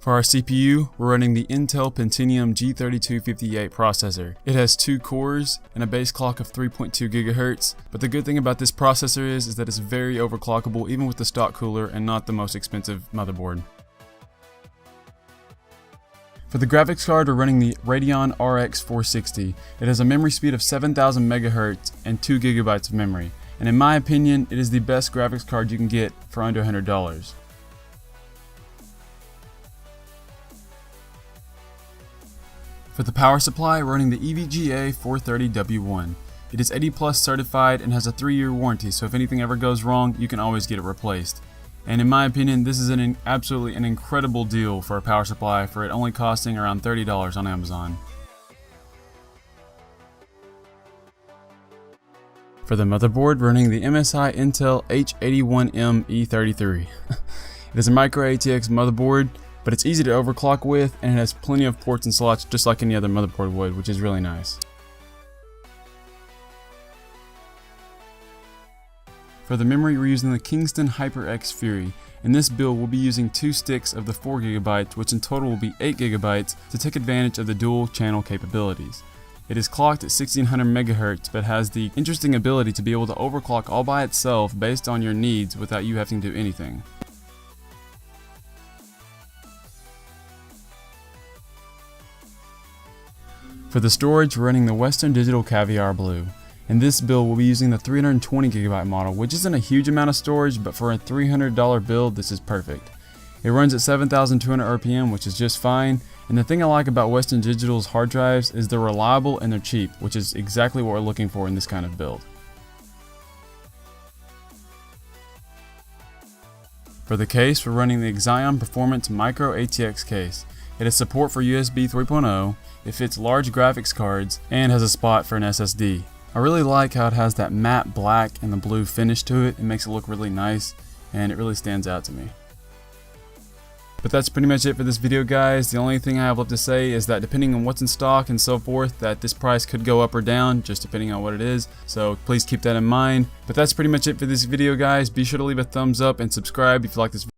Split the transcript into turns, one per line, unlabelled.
For our CPU, we're running the Intel Pentium G3258 processor. It has 2 cores and a base clock of 3.2 GHz, but the good thing about this processor is that it's very overclockable even with the stock cooler and not the most expensive motherboard. For the graphics card, we're running the Radeon RX 460. It has a memory speed of 7000 MHz and 2 GB of memory, and in my opinion, it is the best graphics card you can get for under $100. For the power supply, we're running the EVGA 430W1. It is 80+ certified and has a 3-year warranty, so if anything ever goes wrong, you can always get it replaced. And in my opinion, this is absolutely an incredible deal for a power supply, for it only costing around $30 on Amazon. For the motherboard, we're running the MSI Intel H81M E33. It is a micro ATX motherboard, but it's easy to overclock with, and it has plenty of ports and slots just like any other motherboard would, which is really nice. For the memory, we're using the Kingston HyperX Fury. In this build, we'll be using 2 sticks of the 4 GB, which in total will be 8 GB, to take advantage of the dual channel capabilities. It is clocked at 1600 MHz, but has the interesting ability to be able to overclock all by itself based on your needs without you having to do anything. For the storage, we're running the Western Digital Caviar Blue. In this build, we'll be using the 320 GB model, which isn't a huge amount of storage, but for a $300 build, this is perfect. It runs at 7,200 RPM, which is just fine, and the thing I like about Western Digital's hard drives is they're reliable and they're cheap, which is exactly what we're looking for in this kind of build. For the case, we're running the Xion Performance Micro ATX case. It has support for USB 3.0, it fits large graphics cards, and has a spot for an SSD. I really like how it has that matte black and the blue finish to it. It makes it look really nice, and it really stands out to me. But that's pretty much it for this video, guys. The only thing I have left to say is that depending on what's in stock and so forth, that this price could go up or down, just depending on what it is. So please keep that in mind. But that's pretty much it for this video, guys. Be sure to leave a thumbs up and subscribe if you like this video.